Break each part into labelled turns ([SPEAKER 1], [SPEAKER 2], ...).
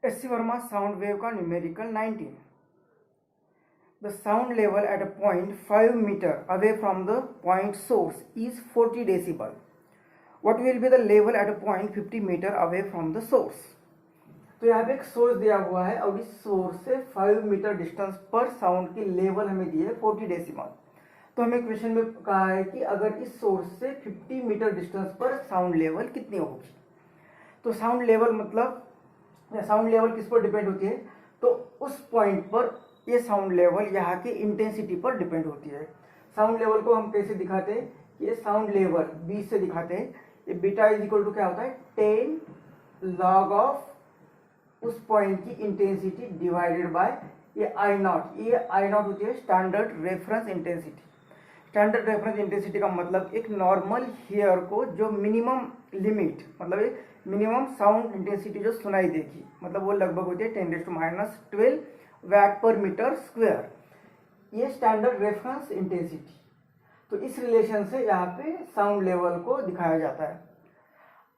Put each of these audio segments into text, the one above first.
[SPEAKER 1] S C Verma sound wave का numerical 19. The sound level at a point 5 meter away from the point source is 40 decibel. What will be the level at a point 50 meter away from the source? तो यहाँ पे एक source दिया हुआ है और इस सोर्स से 5 मीटर डिस्टेंस पर साउंड की लेवल हमें दी है 40 डेसिमल. तो हमें क्वेश्चन में कहा है कि अगर इस सोर्स से 50 मीटर डिस्टेंस पर साउंड लेवल कितनी होगी. तो साउंड लेवल मतलब साउंड लेवल किस पर डिपेंड होती है, तो उस पॉइंट पर ये साउंड लेवल यहाँ की इंटेंसिटी पर डिपेंड होती है. साउंड लेवल को हम कैसे दिखाते हैं, ये साउंड लेवल 20 से दिखाते हैं. ये बीटा इज इक्वल टू क्या होता है 10 log ऑफ उस पॉइंट की इंटेंसिटी डिवाइडेड बाय ये आई नॉट. ये आई नॉट होती है standard reference intensity. Standard reference intensity का मतलब एक नॉर्मल हेयर को जो मिनिमम लिमिट मतलब मिनिमम साउंड इंटेंसिटी जो सुनाई देगी मतलब वो लगभग होती है 10⁻12 वैट पर मीटर स्क्वायर. ये स्टैंडर्ड रेफरेंस इंटेंसिटी. तो इस रिलेशन से यहाँ पे साउंड लेवल को दिखाया जाता है.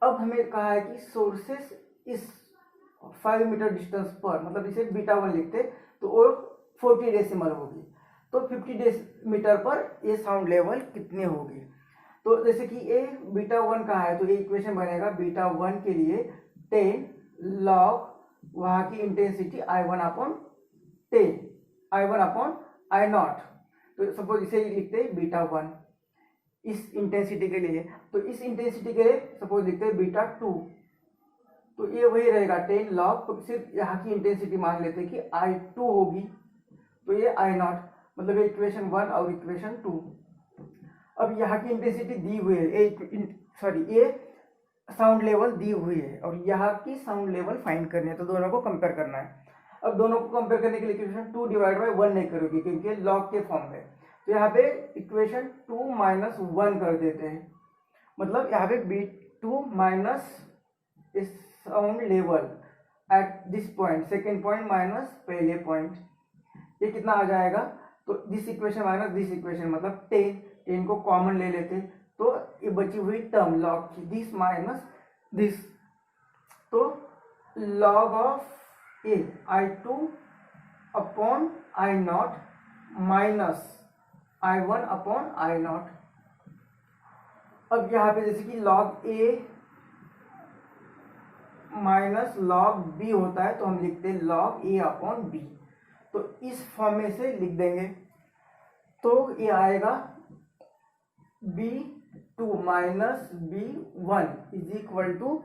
[SPEAKER 1] अब हमें कहा है कि सोर्सेस इस 5 मीटर डिस्टेंस पर मतलब इसे बीटा 1 लिखते तो वो 40 डेसिमल होगी. तो 50 मीटर पर ये साउंड लेवल कितने होगी. तो जैसे कि ये बीटा 1 का है तो ये इक्वेशन बनेगा बीटा 1 के लिए 10 log वहाँ की intensity I1 upon 10 I1 upon I0. तो सपोज इसे लिखते हैं बीटा 1 इस इंटेंसिटी के लिए. तो इस इंटेंसिटी के लिए सपोज लिखते हैं बीटा 2. तो ये वही रहेगा 10 log. तो सिर्फ यहाँ की इंटेंसिटी मान लेते हैं कि I2 होगी. तो ये I0 मतलब ये इक्वेशन 1 और इक्वेशन 2. अब यहाँ की इंटेंसिटी दी हुई है ये साउंड लेवल दी हुई है और यहाँ की साउंड लेवल फाइंड करनी है. तो दोनों को कंपेयर करना है. अब दोनों को कंपेयर करने के लिए इक्वेशन 2 डिवाइड बाय 1 नहीं करोगे क्योंकि लॉग के फॉर्म में. तो यहाँ पे इक्वेशन 2 माइनस 1 कर देते हैं. मतलब यहाँ पे B2 माइनस इस sound level at this point second point minus पहले पॉइंट. ये कितना आ जाएगा. तो this equation minus this equation मतलब 10 को कॉमन ले लेते तो ये बची हुई टर्म लॉग की दिस माइनस दिस. तो log of A I2 upon I0 minus I1 upon I0. अब यहाँ पे जैसे कि लॉग ए माइनस लॉग बी होता है तो हम लिखते हैं लॉग ए अपॉन बी. तो इस फॉर्म में से लिख देंगे. तो ये आएगा B2 minus B1 is equal to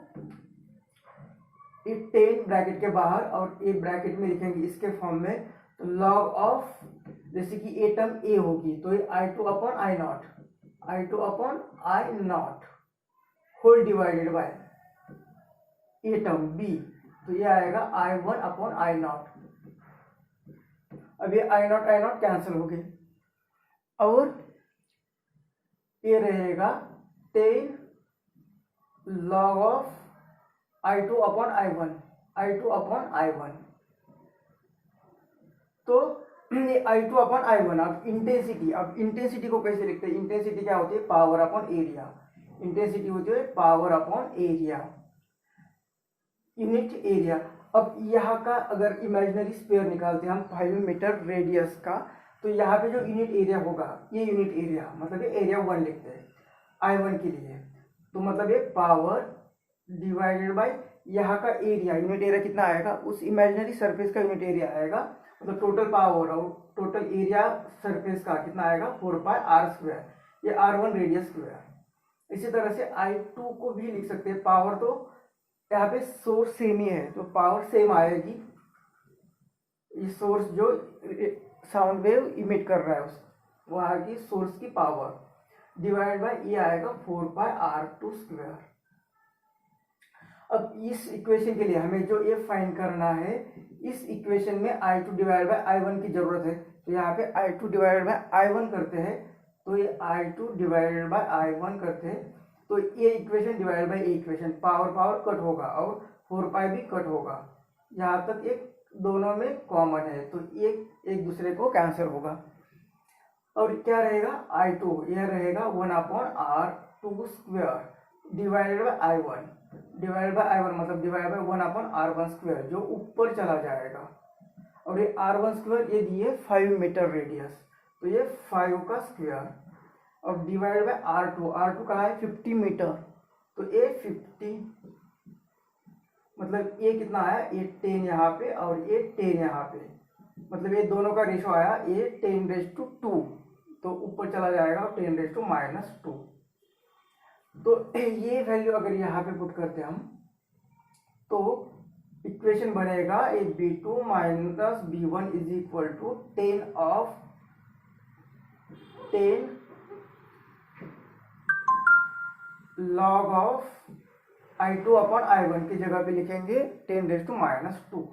[SPEAKER 1] 10 bracket के बाहर और ए ब्रैकेट में लिखेंगे इसके फॉर्म में. तो लॉग ऑफ जैसे कि ए टर्म ए होगी तो ये I2 upon I0 whole divided by a term B. तो ये आएगा I1 अपॉन I0. अब ये I0 कैंसिल हो गए और ये रहेगा 10 log of I2 upon I1. तो ये I2 अपॉन I1. अब इंटेंसिटी को कैसे लिखते हैं. इंटेंसिटी क्या होती है पावर अपॉन एरिया. इंटेंसिटी होती है power upon area unit area. अब यहाँ का अगर इमेजिनरी स्फीयर निकालते हैं हम 5 मीटर रेडियस का तो यहाँ पे जो यूनिट एरिया होगा ये यूनिट एरिया मतलब ये एरिया 1 लिखते हैं I1 के लिए. तो मतलब ये पावर डिवाइडेड बाय यहाँ का एरिया. यूनिट एरिया कितना आएगा उस इमेजिनरी सरफेस का यूनिट एरिया आएगा मतलब टोटल पावर और टोटल एरिया सरफेस का कितना आएगा 4πr². ये R1 रेडियस स्क्वायर. इसी तरह से I2 को भी लिख सकते हैं. पावर तो यहाँ पे सोर्स सेम ही है तो पावर सेम आएगी. ये सोर्स जो साउंड वेव इमिट कर रहा है उस वहाँ की सोर्स की पावर डिवाइड बाय ये आएगा 4πr². अब इस इक्वेशन के लिए हमें जो ये फाइंड करना है इस इक्वेशन में I2 डिवाइड बाय I1 की जरूरत है. तो यहाँ पे I2 डिवाइड बाय I1 करते हैं तो ये I2 डिवाइडेड बाय I1 करते हैं. तो ये equation divide by equation power cut होगा और 4π भी कट होगा. यहाँ तक एक दोनों में कॉमन है तो एक दूसरे को कैंसिल होगा. और क्या रहेगा I2 यह रहेगा 1/r² divided by I1. Divide by I one मतलब डिवाइड बाय 1/r1² जो ऊपर चला जाएगा, और ये r1² ये दिए 5 मीटर रेडियस, तो ये 5 का स्क्वायर, और डिवाइड बाय r2 कहा है 50 मीटर, तो ये 50 मतलब ये कितना आया, ये 10 यहाँ पे और ये 10 यहाँ पे, मतलब ये दोनों का रेशो आया ये 10⁻², तो ऊपर चला जाएगा 10⁻²। तो ये वैल्यू अगर यहाँ पे पुट करते हम तो इक्वेशन बनेगा a b2 minus b1 is equal to 10 log of I2 upon I1 की जगह पे लिखेंगे 10⁻²।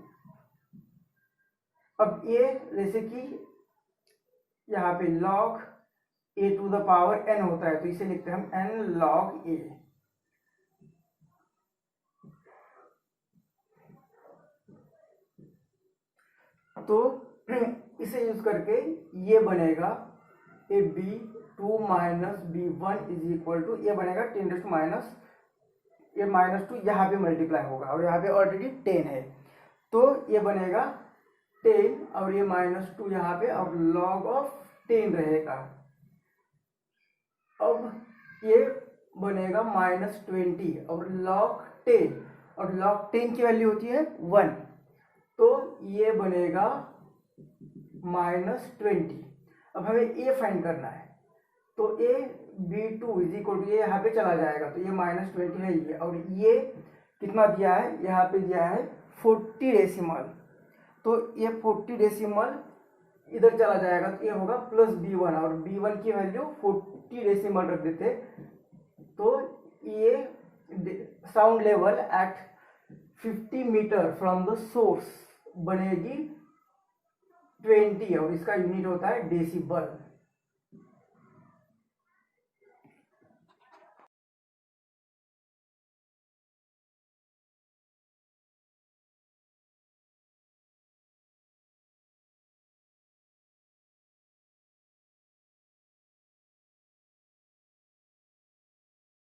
[SPEAKER 1] अब ये जैसे कि यहाँ पे log a to the power n होता है, तो इसे लिखते हैं हम n log a। तो इसे यूज करके ये बनेगा a b2 minus b1 is equal to, ये बनेगा 10⁻, ये -2 यहाँ पे मल्टीप्लाई होगा और यहाँ पे ऑलरेडी 10 है, तो ये बनेगा 10 और ये -2 यहाँ पे, और log ऑफ 10 रहेगा। अब ये बनेगा -20 और log 10, और log 10 की वैल्यू होती है 1, तो ये बनेगा -20। अब हमें ए फाइंड करना है, तो ए b2 इज इक्वल टू, ये यहाँ पे चला जाएगा, तो ये -20 है ये, और ये कितना दिया है, यहाँ पे दिया है 40 डेसिमल, तो ये 40 डेसिमल इधर चला जाएगा, तो ये होगा प्लस b1, और b1 की वैल्यू 40 डेसिमल रख देते, तो ये sound level at 50 metre from the source बनेगी 20, और इसका यूनिट होता है डेसिबल।